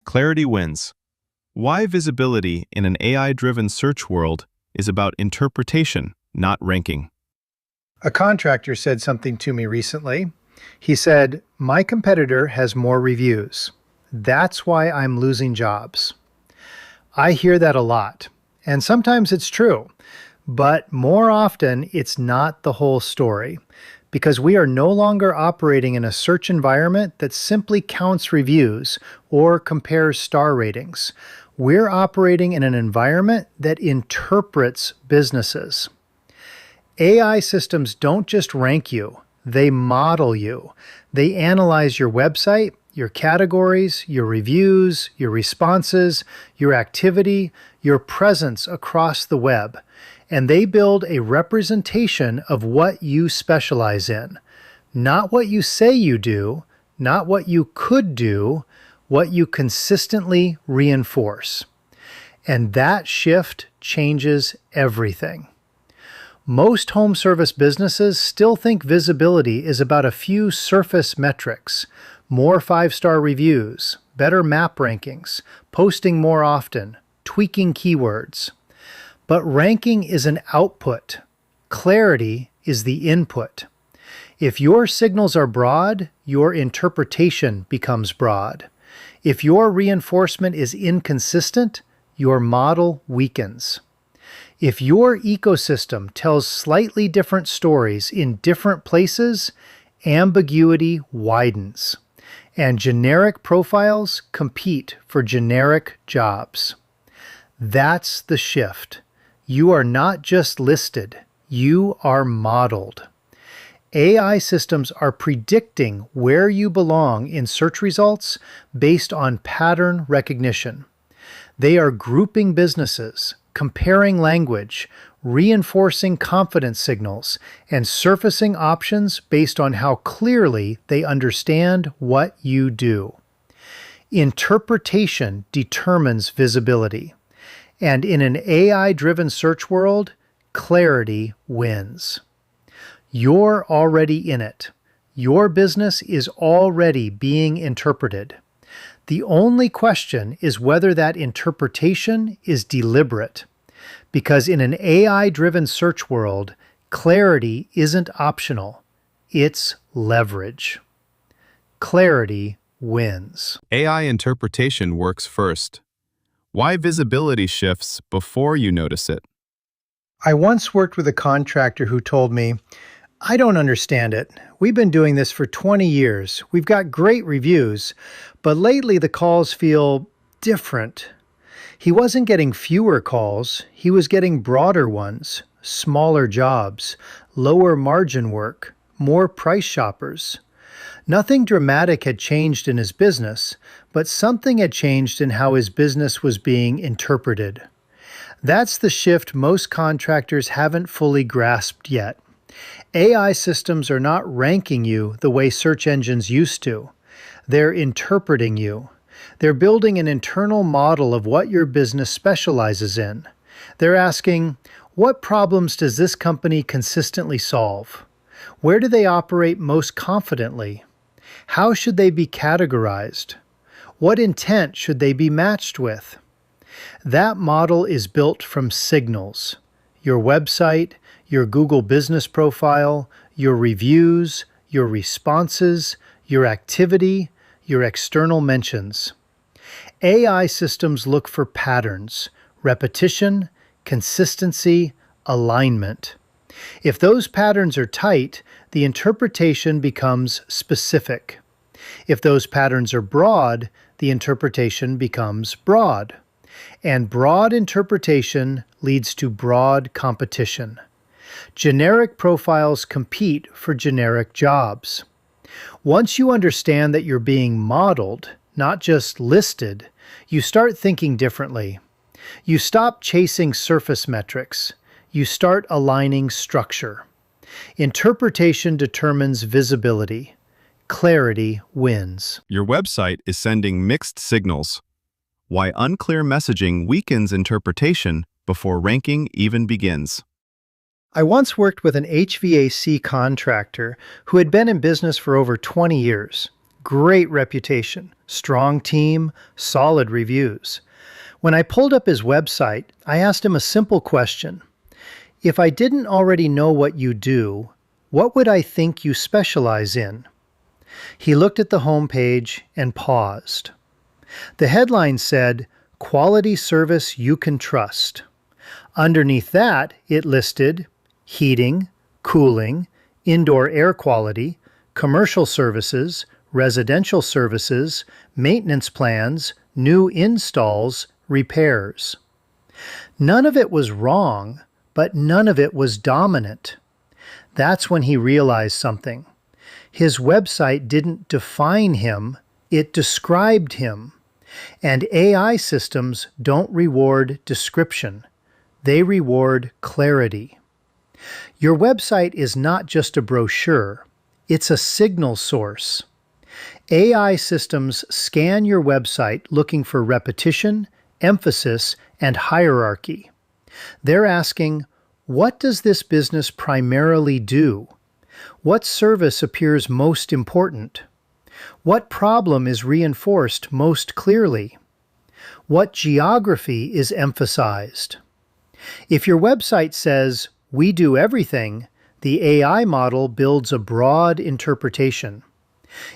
Clarity wins. Why visibility in an AI-driven search world is about interpretation, not ranking. A contractor said something to me recently. He said, "My competitor has more reviews. That's why I'm losing jobs." I hear that a lot, and sometimes it's true, but more often it's not the whole story, because we are no longer operating in a search environment that simply counts reviews or compares star ratings. We're operating in an environment that interprets businesses. AI systems don't just rank you, they model you. They analyze your website, your categories, your reviews, your responses, your activity, your presence across the web, and they build a representation of what you specialize in. Not what you say you do, not what you could do, what you consistently reinforce. And that shift changes everything. Most home service businesses still think visibility is about a few surface metrics, more five-star reviews, better map rankings, posting more often, tweaking keywords. But ranking is an output. Clarity is the input. If your signals are broad, your interpretation becomes broad. If your reinforcement is inconsistent, your model weakens. If your ecosystem tells slightly different stories in different places, ambiguity widens, and generic profiles compete for generic jobs. That's the shift. You are not just listed, you are modeled. AI systems are predicting where you belong in search results based on pattern recognition. They are grouping businesses, comparing language, reinforcing confidence signals, and surfacing options based on how clearly they understand what you do. Interpretation determines visibility. And in an AI-driven search world, clarity wins. You're already in it. Your business is already being interpreted. The only question is whether that interpretation is deliberate. Because in an AI-driven search world, clarity isn't optional. It's leverage. Clarity wins. AI interpretation works first. Why visibility shifts before you notice it. I once worked with a contractor who told me, "I don't understand it. We've been doing this for 20 years. We've got great reviews, but lately the calls feel different." He wasn't getting fewer calls, he was getting broader ones, smaller jobs, lower margin work, more price shoppers. Nothing dramatic had changed in his business, but something had changed in how his business was being interpreted. That's the shift most contractors haven't fully grasped yet. AI systems are not ranking you the way search engines used to. They're interpreting you. They're building an internal model of what your business specializes in. They're asking, what problems does this company consistently solve? Where do they operate most confidently? How should they be categorized? What intent should they be matched with? That model is built from signals. Your website, your Google business profile, your reviews, your responses, your activity, your external mentions. AI systems look for patterns, repetition, consistency, alignment. If those patterns are tight, the interpretation becomes specific. If those patterns are broad, the interpretation becomes broad. And broad interpretation leads to broad competition. Generic profiles compete for generic jobs. Once you understand that you're being modeled, not just listed, you start thinking differently. You stop chasing surface metrics. You start aligning structure. Interpretation determines visibility. Clarity wins. Your website is sending mixed signals. Why unclear messaging weakens interpretation before ranking even begins. I once worked with an HVAC contractor who had been in business for over 20 years. Great reputation, strong team, solid reviews. When I pulled up his website, I asked him a simple question. If I didn't already know what you do, what would I think you specialize in? He looked at the homepage and paused. The headline said, "Quality service you can trust." Underneath that, it listed heating, cooling, indoor air quality, commercial services, residential services, maintenance plans, new installs, repairs. None of it was wrong, but none of it was dominant. That's when he realized something. His website didn't define him, it described him. And AI systems don't reward description. They reward clarity. Your website is not just a brochure, it's a signal source. AI systems scan your website looking for repetition, emphasis, and hierarchy. They're asking, what does this business primarily do? What service appears most important? What problem is reinforced most clearly? What geography is emphasized? If your website says, "We do everything," the AI model builds a broad interpretation.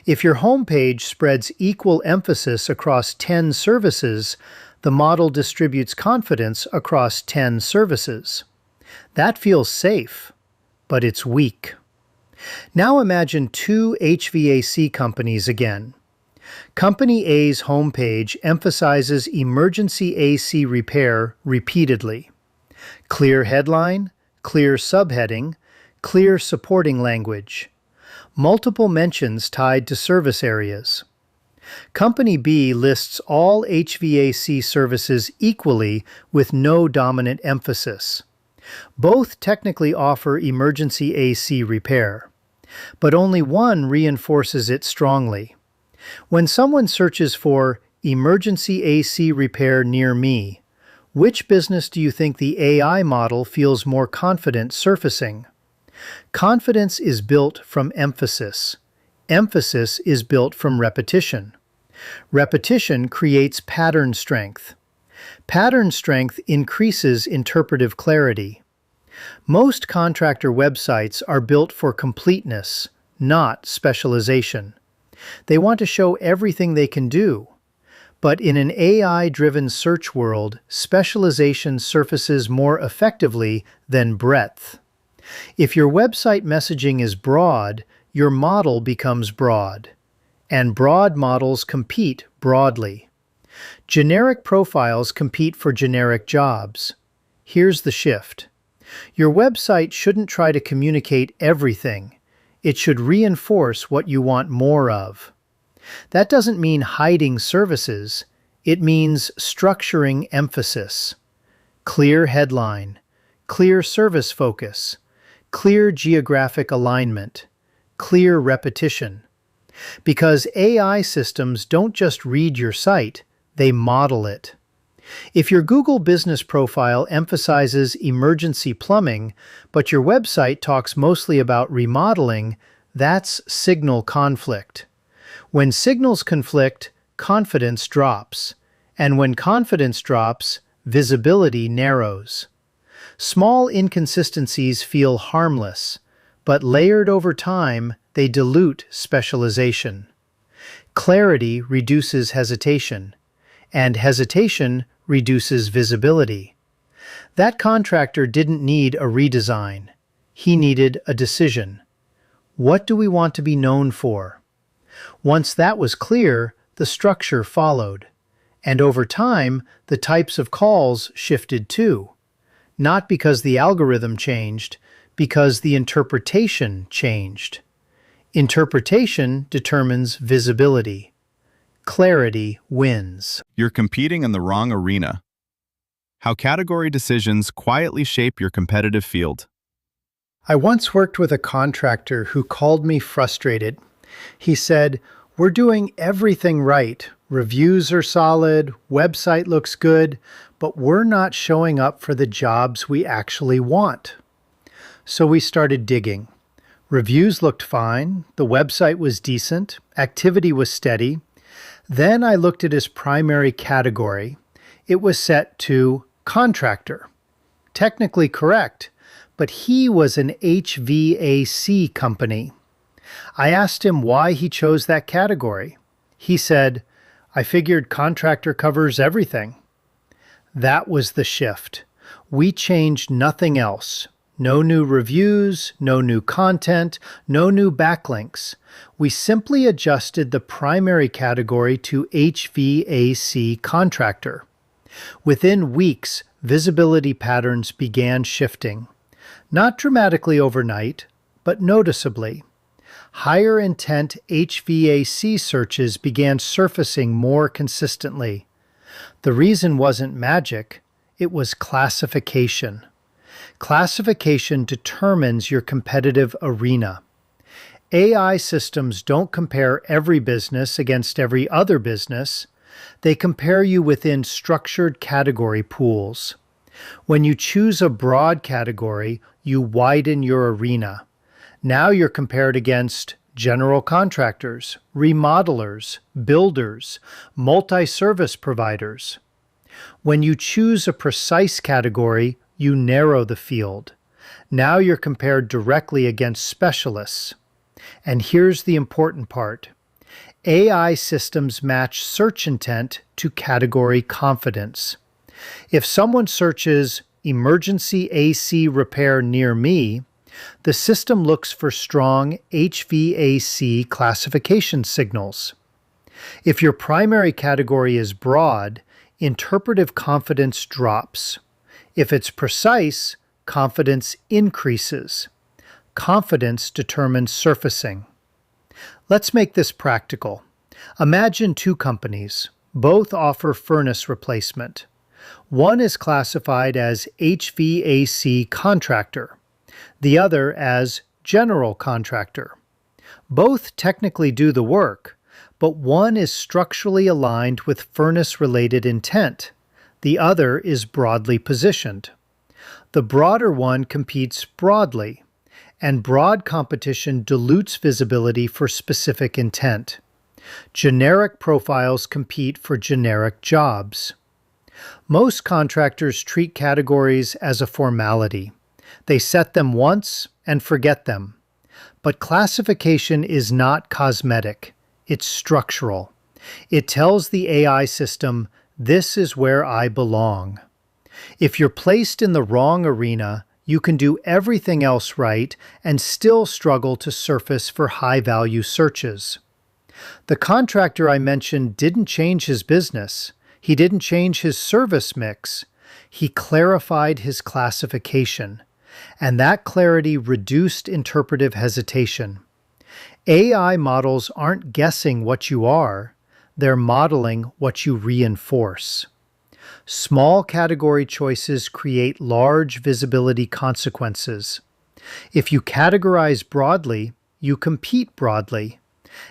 If your homepage spreads equal emphasis across 10 services, the model distributes confidence across 10 services. That feels safe, but it's weak. Now imagine two HVAC companies again. Company A's homepage emphasizes emergency AC repair repeatedly. Clear headline, clear subheading, clear supporting language. Multiple mentions tied to service areas. Company B lists all HVAC services equally with no dominant emphasis. Both technically offer emergency AC repair, but only one reinforces it strongly. When someone searches for emergency AC repair near me, which business do you think the AI model feels more confident surfacing? Confidence is built from emphasis. Emphasis is built from repetition. Repetition creates pattern strength. Pattern strength increases interpretive clarity. Most contractor websites are built for completeness, not specialization. They want to show everything they can do. But in an AI-driven search world, specialization surfaces more effectively than breadth. If your website messaging is broad, your model becomes broad. And broad models compete broadly. Generic profiles compete for generic jobs. Here's the shift. Your website shouldn't try to communicate everything. It should reinforce what you want more of. That doesn't mean hiding services. It means structuring emphasis. Clear headline, clear service focus, clear geographic alignment, clear repetition. Because AI systems don't just read your site, they model it. If your Google business profile emphasizes emergency plumbing, but your website talks mostly about remodeling, that's signal conflict. When signals conflict, confidence drops. And when confidence drops, visibility narrows. Small inconsistencies feel harmless, but layered over time, they dilute specialization. Clarity reduces hesitation, and hesitation reduces visibility. That contractor didn't need a redesign. He needed a decision. What do we want to be known for? Once that was clear, the structure followed. And over time, the types of calls shifted too. Not because the algorithm changed, because the interpretation changed. Interpretation determines visibility. Clarity wins. You're competing in the wrong arena. How category decisions quietly shape your competitive field. I once worked with a contractor who called me frustrated. He said, "We're doing everything right. Reviews are solid, website looks good, but we're not showing up for the jobs we actually want." So we started digging. Reviews looked fine, the website was decent, activity was steady. Then I looked at his primary category. It was set to contractor. Technically correct, but he was an HVAC company. I asked him why he chose that category. He said, I figured contractor covers everything. That was the shift. We changed nothing else. No new reviews, no new content, no new backlinks. We simply adjusted the primary category to HVAC contractor. Within weeks, visibility patterns began shifting. Not dramatically overnight, but noticeably. Higher intent HVAC searches began surfacing more consistently. The reason wasn't magic, it was classification. Classification determines your competitive arena. AI systems don't compare every business against every other business. They compare you within structured category pools. When you choose a broad category, you widen your arena. Now you're compared against general contractors, remodelers, builders, multi-service providers. When you choose a precise category, you narrow the field. Now you're compared directly against specialists. And here's the important part. AI systems match search intent to category confidence. If someone searches emergency AC repair near me, the system looks for strong HVAC classification signals. If your primary category is broad, interpretive confidence drops. If it's precise, confidence increases. Confidence determines surfacing. Let's make this practical. Imagine two companies. Both offer furnace replacement. One is classified as HVAC contractor, the other as general contractor. Both technically do the work, but one is structurally aligned with furnace-related intent. The other is broadly positioned. The broader one competes broadly, and broad competition dilutes visibility for specific intent. Generic profiles compete for generic jobs. Most contractors treat categories as a formality. They set them once and forget them. But classification is not cosmetic. It's structural. It tells the AI system, this is where I belong. If you're placed in the wrong arena, you can do everything else right and still struggle to surface for high-value searches. The contractor I mentioned didn't change his business. He didn't change his service mix. He clarified his classification, and that clarity reduced interpretive hesitation. AI models aren't guessing what you are, they're modeling what you reinforce. Small category choices create large visibility consequences. If you categorize broadly, you compete broadly,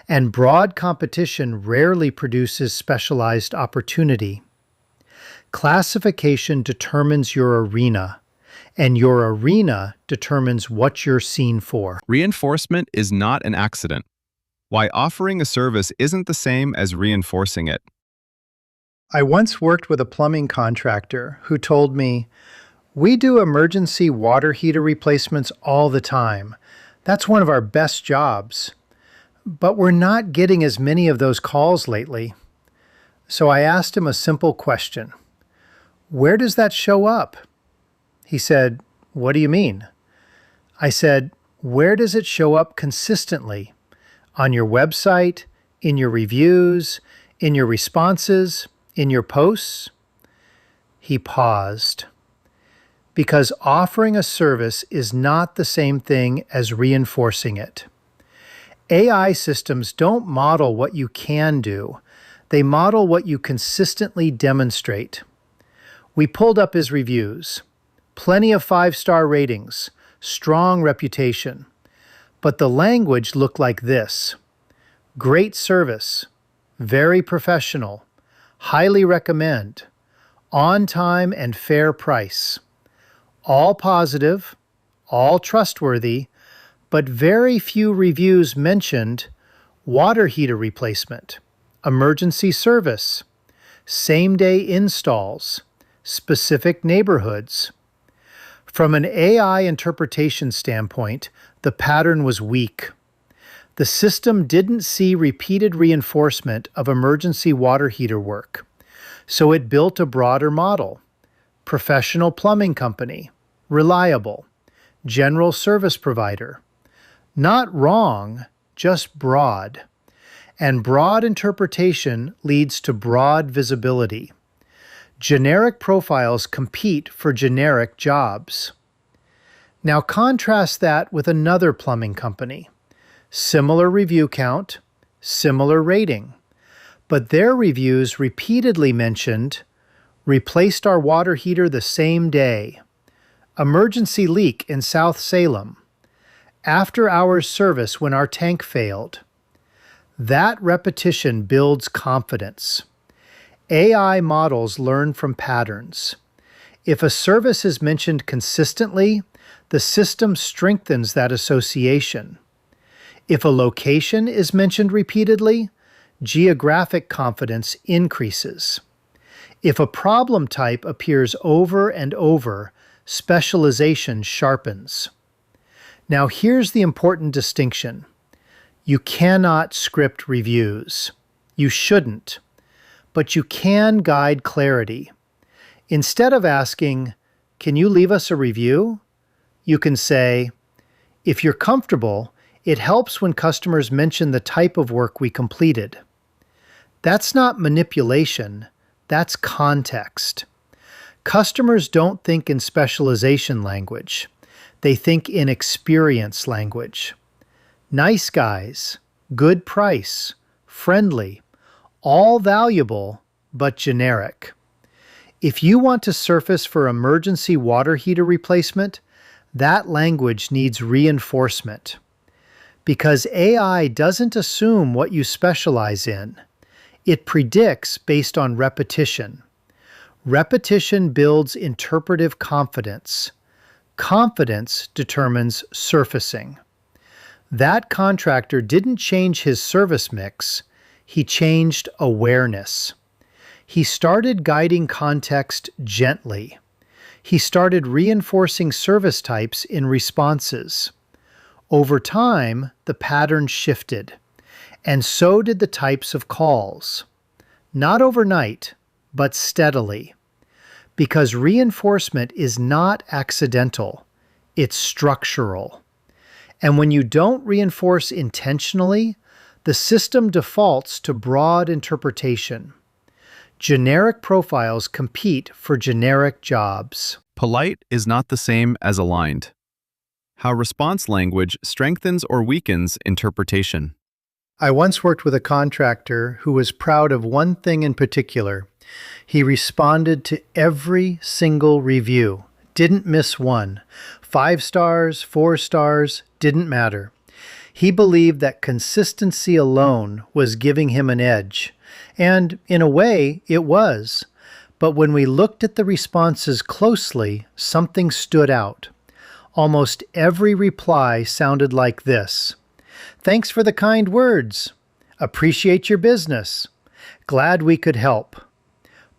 and broad competition rarely produces specialized opportunity. Classification determines your arena, and your arena determines what you're seen for. Reinforcement is not an accident. Why offering a service isn't the same as reinforcing it. I once worked with a plumbing contractor who told me, we do emergency water heater replacements all the time. That's one of our best jobs. But we're not getting as many of those calls lately. So I asked him a simple question. Where does that show up? He said, what do you mean? I said, where does it show up consistently? On your website, in your reviews, in your responses, in your posts? He paused. Because offering a service is not the same thing as reinforcing it. AI systems don't model what you can do. They model what you consistently demonstrate. We pulled up his reviews. Plenty of 5-star ratings, strong reputation. But the language looked like this. Great service, very professional, highly recommend, on time and fair price. All positive, all trustworthy, but very few reviews mentioned water heater replacement emergency service, same-day installs, specific neighborhoods. From an AI interpretation standpoint, the pattern was weak. The system didn't see repeated reinforcement of emergency water heater work, so it built a broader model. Professional plumbing company, reliable, general service provider. Not wrong, just broad. And broad interpretation leads to broad visibility. Generic profiles compete for generic jobs. Now contrast that with another plumbing company. Similar review count, similar rating. But their reviews repeatedly mentioned, replaced our water heater the same day, emergency leak in South Salem, after-hours service when our tank failed. That repetition builds confidence. AI models learn from patterns. If a service is mentioned consistently, the system strengthens that association. If a location is mentioned repeatedly, geographic confidence increases. If a problem type appears over and over, specialization sharpens. Now here's the important distinction. You cannot script reviews. You shouldn't. But you can guide clarity. Instead of asking, "Can you leave us a review?" you can say, "If you're comfortable, it helps when customers mention the type of work we completed." That's not manipulation, that's context. Customers don't think in specialization language. They think in experience language. Nice guys, good price, friendly, all valuable, but generic. If you want to surface for emergency water heater replacement, that language needs reinforcement. Because AI doesn't assume what you specialize in. It predicts based on repetition. Repetition builds interpretive confidence. Confidence determines surfacing. That contractor didn't change his service mix, he changed awareness. He started guiding context gently. He started reinforcing service types in responses. Over time, the pattern shifted, and so did the types of calls. Not overnight, but steadily. Because reinforcement is not accidental, it's structural. And when you don't reinforce intentionally, the system defaults to broad interpretation. Generic profiles compete for generic jobs. Polite is not the same as aligned. How response language strengthens or weakens interpretation. I once worked with a contractor who was proud of one thing in particular. He responded to every single review, didn't miss one. 5 stars, 4 stars, didn't matter. He believed that consistency alone was giving him an edge. And in a way, it was. But when we looked at the responses closely, something stood out. Almost every reply sounded like this. "Thanks for the kind words. Appreciate your business. Glad we could help."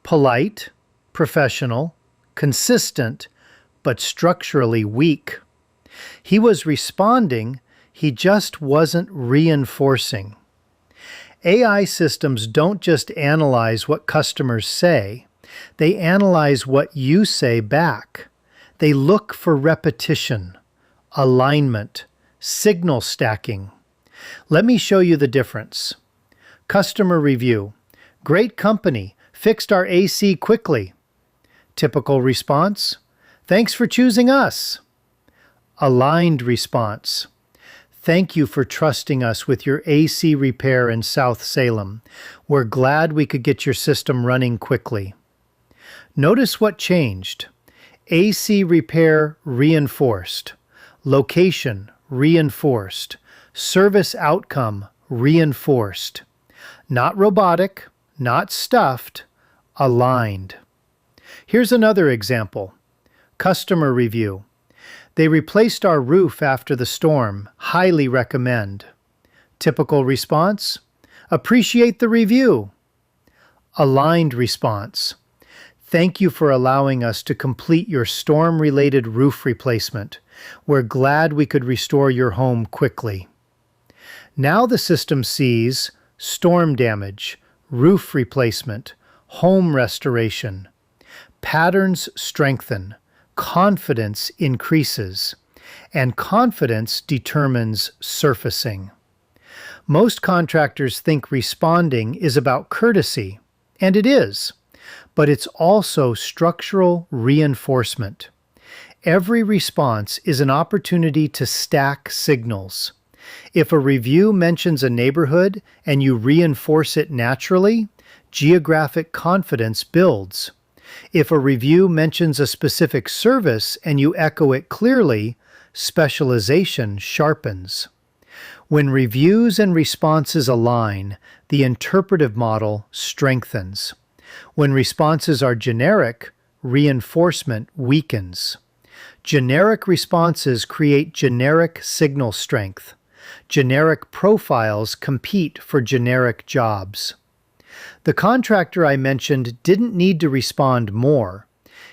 Polite, professional, consistent, but structurally weak. He was responding, he just wasn't reinforcing. AI systems don't just analyze what customers say, they analyze what you say back. They look for repetition, alignment, signal stacking. Let me show you the difference. Customer review. "Great company, fixed our AC quickly." Typical response. "Thanks for choosing us." Aligned response. "Thank you for trusting us with your AC repair in South Salem. We're glad we could get your system running quickly." Notice what changed. AC repair reinforced. Location reinforced. Service outcome reinforced. Not robotic, not stuffed, aligned. Here's another example. Customer review. "They replaced our roof after the storm. Highly recommend." Typical response. Appreciate the review. Aligned response. Thank you for allowing us to complete your storm-related roof replacement. We're glad we could restore your home quickly. Now the system sees storm damage, roof replacement, home restoration. Patterns strengthen, confidence increases, and confidence determines surfacing. Most contractors think responding is about courtesy, and it is, but it's also structural reinforcement. Every response is an opportunity to stack signals. If a review mentions a neighborhood and you reinforce it naturally, geographic confidence builds. If a review mentions a specific service and you echo it clearly, specialization sharpens. When reviews and responses align, the interpretive model strengthens. When responses are generic, reinforcement weakens. Generic responses create generic signal strength. Generic profiles compete for generic jobs. The contractor I mentioned didn't need to respond more.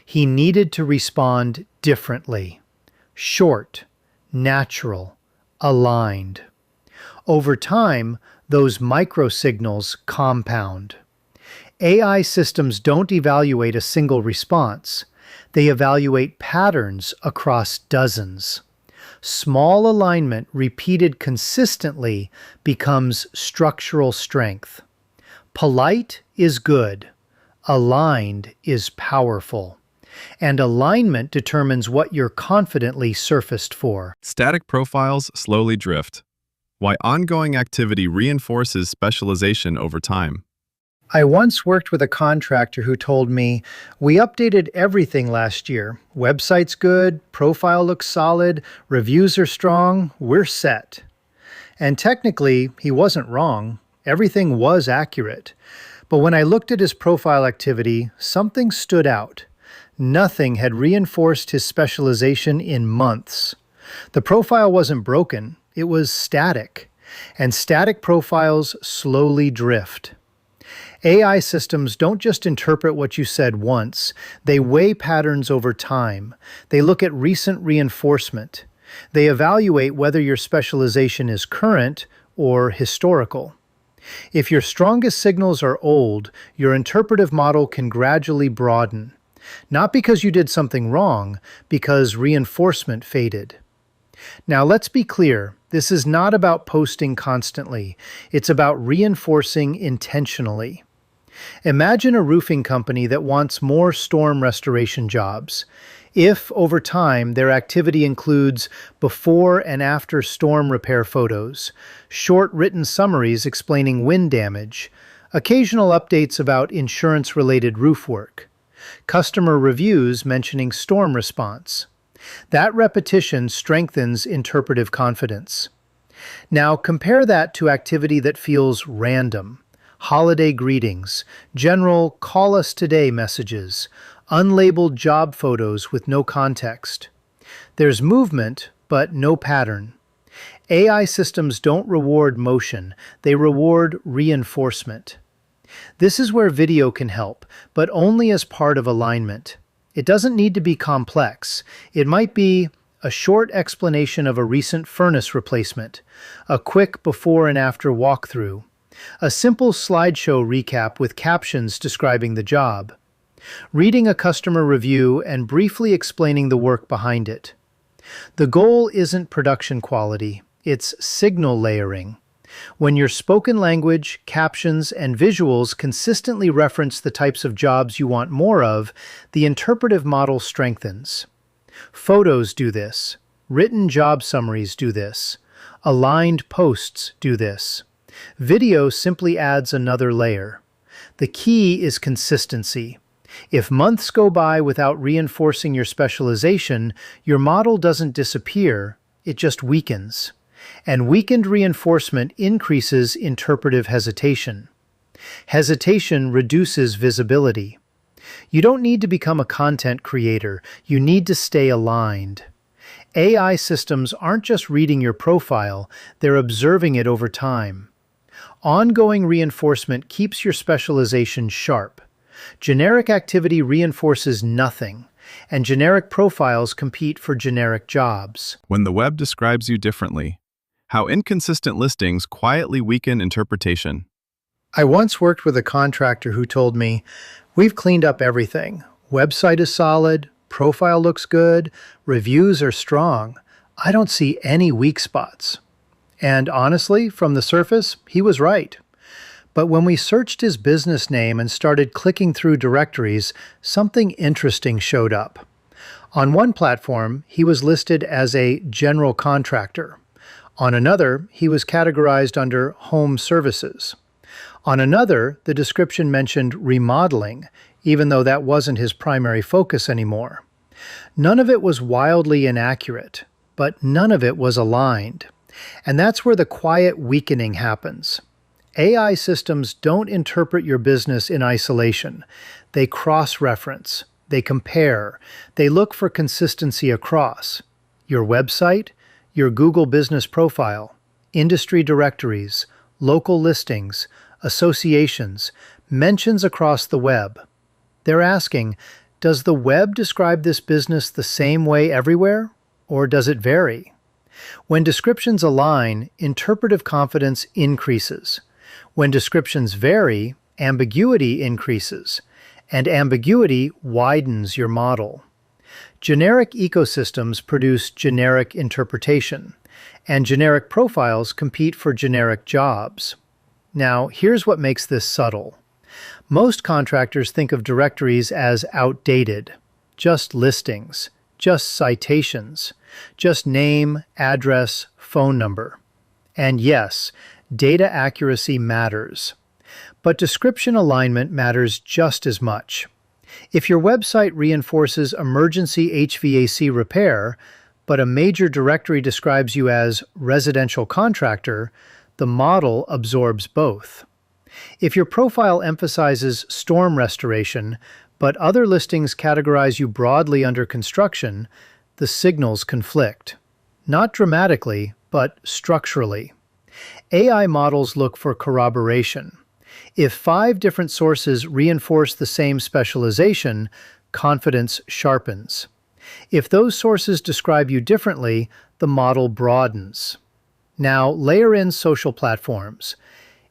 He needed to respond differently. Short, natural, aligned. Over time, those microsignals compound. AI systems don't evaluate a single response. They evaluate patterns across dozens. Small alignment repeated consistently becomes structural strength. Polite is good. Aligned is powerful. And alignment determines what you're confidently surfaced for. Static profiles slowly drift. Why ongoing activity reinforces specialization over time. I once worked with a contractor who told me, "We updated everything last year. Website's good, profile looks solid, reviews are strong, we're set." And technically, he wasn't wrong. Everything was accurate. But when I looked at his profile activity, something stood out. Nothing had reinforced his specialization in months. The profile wasn't broken, it was static. And static profiles slowly drift. AI systems don't just interpret what you said once, they weigh patterns over time. They look at recent reinforcement. They evaluate whether your specialization is current or historical. If your strongest signals are old, your interpretive model can gradually broaden. Not because you did something wrong, because reinforcement faded. Now let's be clear, this is not about posting constantly. It's about reinforcing intentionally. Imagine a roofing company that wants more storm restoration jobs. If, over time, their activity includes before and after storm repair photos, short written summaries explaining wind damage, occasional updates about insurance-related roof work, customer reviews mentioning storm response. That repetition strengthens interpretive confidence. Now compare that to activity that feels random. Holiday greetings, general call us today messages, unlabeled job photos with no context. There's movement, but no pattern. AI systems don't reward motion, they reward reinforcement. This is where video can help, but only as part of alignment. It doesn't need to be complex. It might be a short explanation of a recent furnace replacement, a quick before and after walkthrough, a simple slideshow recap with captions describing the job, reading a customer review and briefly explaining the work behind it. The goal isn't production quality, it's signal layering. When your spoken language, captions, and visuals consistently reference the types of jobs you want more of, the interpretive model strengthens. Photos do this. Written job summaries do this. Aligned posts do this. Video simply adds another layer. The key is consistency. If months go by without reinforcing your specialization, your model doesn't disappear, it just weakens. And weakened reinforcement increases interpretive hesitation. Hesitation reduces visibility. You don't need to become a content creator, you need to stay aligned. AI systems aren't just reading your profile, they're observing it over time. Ongoing reinforcement keeps your specialization sharp. Generic activity reinforces nothing, and generic profiles compete for generic jobs. When the web describes you differently, how inconsistent listings quietly weaken interpretation. I once worked with a contractor who told me, "We've cleaned up everything. Website is solid, profile looks good, reviews are strong. I don't see any weak spots." And honestly, from the surface, he was right. But when we searched his business name and started clicking through directories, something interesting showed up. On one platform, he was listed as a general contractor. On another, he was categorized under home services. On another, the description mentioned remodeling, even though that wasn't his primary focus anymore. None of it was wildly inaccurate, but none of it was aligned. And that's where the quiet weakening happens. AI systems don't interpret your business in isolation. They cross-reference, they compare, they look for consistency across your website, your Google business profile, industry directories, local listings, associations, mentions across the web. They're asking, does the web describe this business the same way everywhere, or does it vary? When descriptions align, interpretive confidence increases. When descriptions vary, ambiguity increases, and ambiguity widens your model. Generic ecosystems produce generic interpretation, and generic profiles compete for generic jobs. Now, here's what makes this subtle. Most contractors think of directories as outdated, just listings, just citations, just name, address, phone number. And yes, data accuracy matters. But description alignment matters just as much. If your website reinforces emergency HVAC repair, but a major directory describes you as residential contractor, the model absorbs both. If your profile emphasizes storm restoration, but other listings categorize you broadly under construction, the signals conflict. Not dramatically, but structurally. AI models look for corroboration. If 5 different sources reinforce the same specialization, confidence sharpens. If those sources describe you differently, the model broadens. Now, layer in social platforms.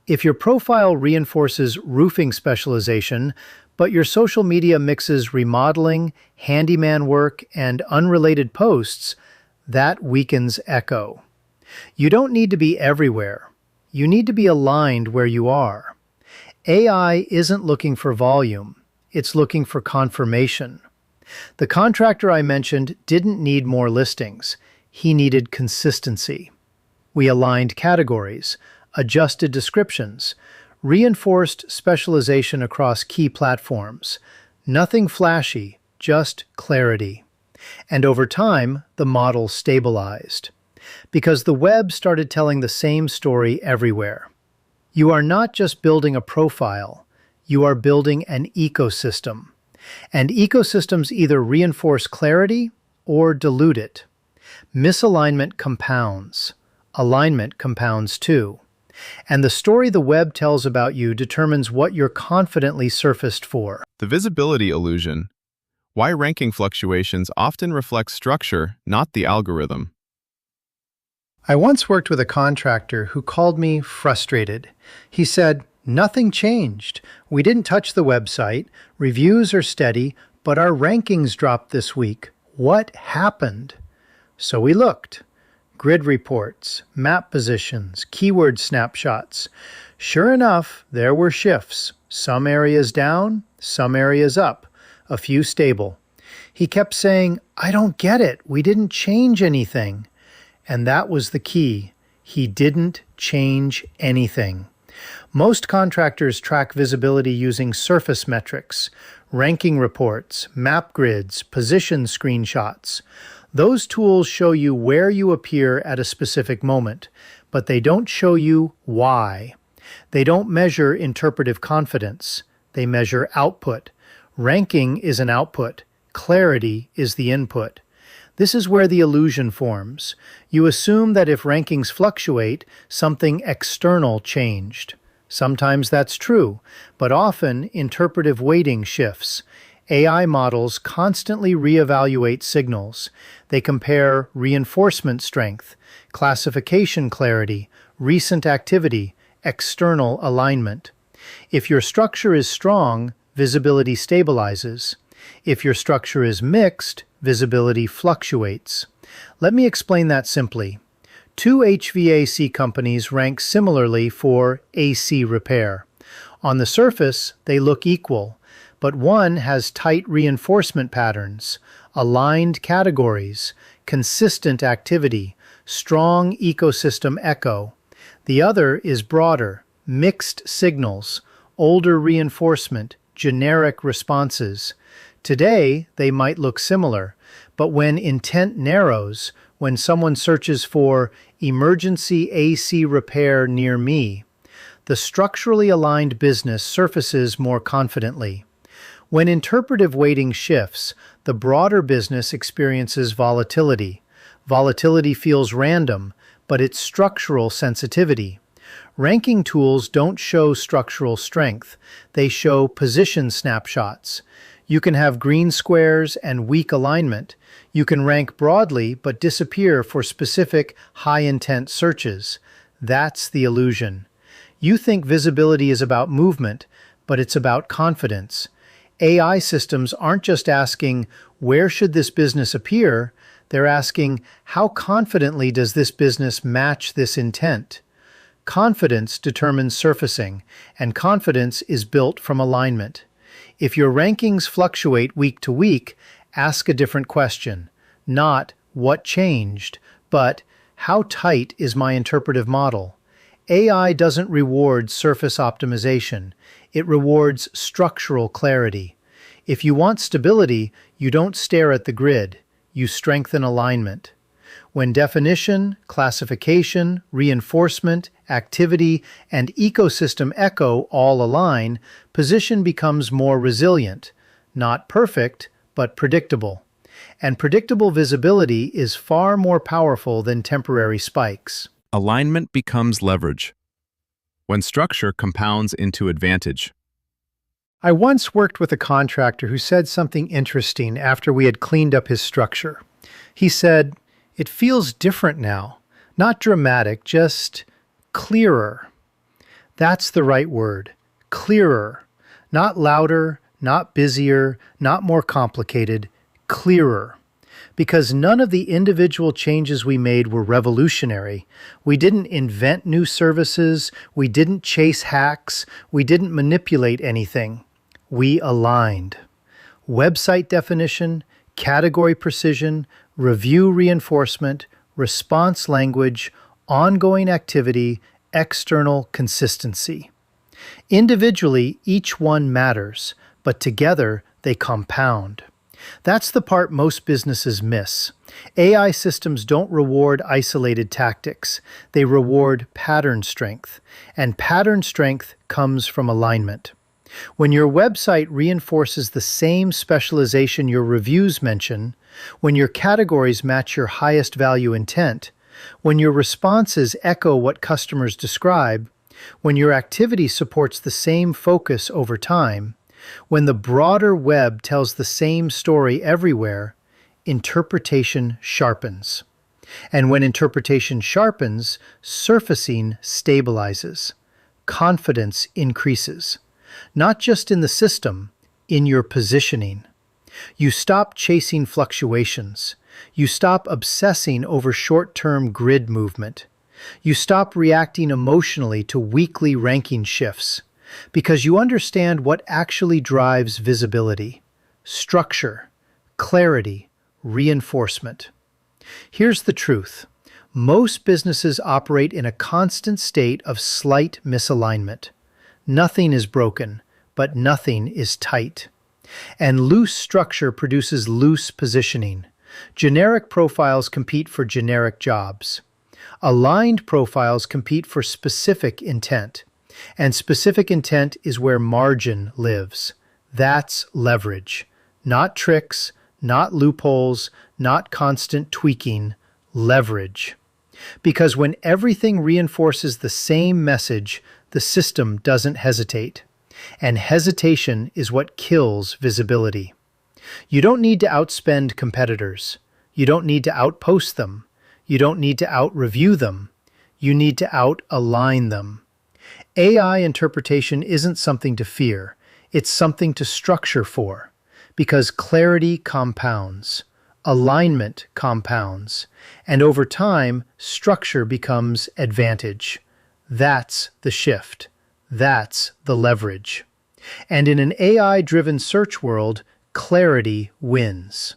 If your profile reinforces roofing specialization, but your social media mixes remodeling, handyman work, and unrelated posts, that weakens echo. You don't need to be everywhere. You need to be aligned where you are. AI isn't looking for volume. It's looking for confirmation. The contractor I mentioned didn't need more listings. He needed consistency. We aligned categories, adjusted descriptions, reinforced specialization across key platforms. Nothing flashy, just clarity. And over time, the model stabilized. Because the web started telling the same story everywhere. You are not just building a profile, you are building an ecosystem. And ecosystems either reinforce clarity or dilute it. Misalignment compounds. Alignment compounds too. And the story the web tells about you determines what you're confidently surfaced for. The visibility illusion. Why ranking fluctuations often reflect structure, not the algorithm. I once worked with a contractor who called me frustrated. He said, "Nothing changed. We didn't touch the website. Reviews are steady, but our rankings dropped this week. What happened?" So we looked. Grid reports, map positions, keyword snapshots. Sure enough, there were shifts. Some areas down, some areas up, a few stable. He kept saying, "I don't get it. We didn't change anything." And that was the key. He didn't change anything. Most contractors track visibility using surface metrics, ranking reports, map grids, position screenshots. Those tools show you where you appear at a specific moment, but they don't show you why. They don't measure interpretive confidence. They measure output. Ranking is an output. Clarity is the input. This is where the illusion forms. You assume that if rankings fluctuate, something external changed. Sometimes that's true, but often interpretive weighting shifts. AI models constantly reevaluate signals. They compare reinforcement strength, classification clarity, recent activity, external alignment. If your structure is strong, visibility stabilizes. If your structure is mixed, visibility fluctuates. Let me explain that simply. Two HVAC companies rank similarly for AC repair. On the surface, they look equal, but one has tight reinforcement patterns, aligned categories, consistent activity, strong ecosystem echo. The other is broader, mixed signals, older reinforcement, generic responses. Today, they might look similar, but when intent narrows, when someone searches for emergency AC repair near me, the structurally aligned business surfaces more confidently. When interpretive weighting shifts, the broader business experiences volatility. Volatility feels random, but it's structural sensitivity. Ranking tools don't show structural strength, they show position snapshots. You can have green squares and weak alignment. You can rank broadly but disappear for specific high-intent searches. That's the illusion. You think visibility is about movement, but it's about confidence. AI systems aren't just asking, where should this business appear? They're asking, how confidently does this business match this intent? Confidence determines surfacing, and confidence is built from alignment. If your rankings fluctuate week to week, ask a different question. Not, what changed, but, how tight is my interpretive model? AI doesn't reward surface optimization. It rewards structural clarity. If you want stability, you don't stare at the grid. You strengthen alignment. When definition, classification, reinforcement, activity, and ecosystem echo all align, position becomes more resilient. Not perfect, but predictable. And predictable visibility is far more powerful than temporary spikes. Alignment becomes leverage when structure compounds into advantage. I once worked with a contractor who said something interesting after we had cleaned up his structure. He said, "It feels different now. Not dramatic, just clearer." That's the right word. Clearer. Not louder, not busier, not more complicated. Clearer. Because none of the individual changes we made were revolutionary. We didn't invent new services. We didn't chase hacks. We didn't manipulate anything. We aligned. Website definition, category precision, review reinforcement, response language, ongoing activity, external consistency. Individually, each one matters, but together they compound. That's the part most businesses miss. AI systems don't reward isolated tactics. They reward pattern strength, and pattern strength comes from alignment. When your website reinforces the same specialization your reviews mention, when your categories match your highest value intent, when your responses echo what customers describe, when your activity supports the same focus over time, when the broader web tells the same story everywhere, interpretation sharpens. And when interpretation sharpens, surfacing stabilizes. Confidence increases. Not just in the system, in your positioning. You stop chasing fluctuations. You stop obsessing over short-term grid movement. You stop reacting emotionally to weekly ranking shifts, because you understand what actually drives visibility: structure, clarity, reinforcement. Here's the truth. Most businesses operate in a constant state of slight misalignment. Nothing is broken, but nothing is tight. And loose structure produces loose positioning. Generic profiles compete for generic jobs. Aligned profiles compete for specific intent. And specific intent is where margin lives. That's leverage. Not tricks, not loopholes, not constant tweaking, leverage. Because when everything reinforces the same message, the system doesn't hesitate. And hesitation is what kills visibility. You don't need to outspend competitors. You don't need to outpost them. You don't need to out-review them. You need to out-align them. AI interpretation isn't something to fear. It's something to structure for. Because clarity compounds. Alignment compounds. And over time, structure becomes advantage. That's the shift. That's the leverage. And in an AI-driven search world, clarity wins.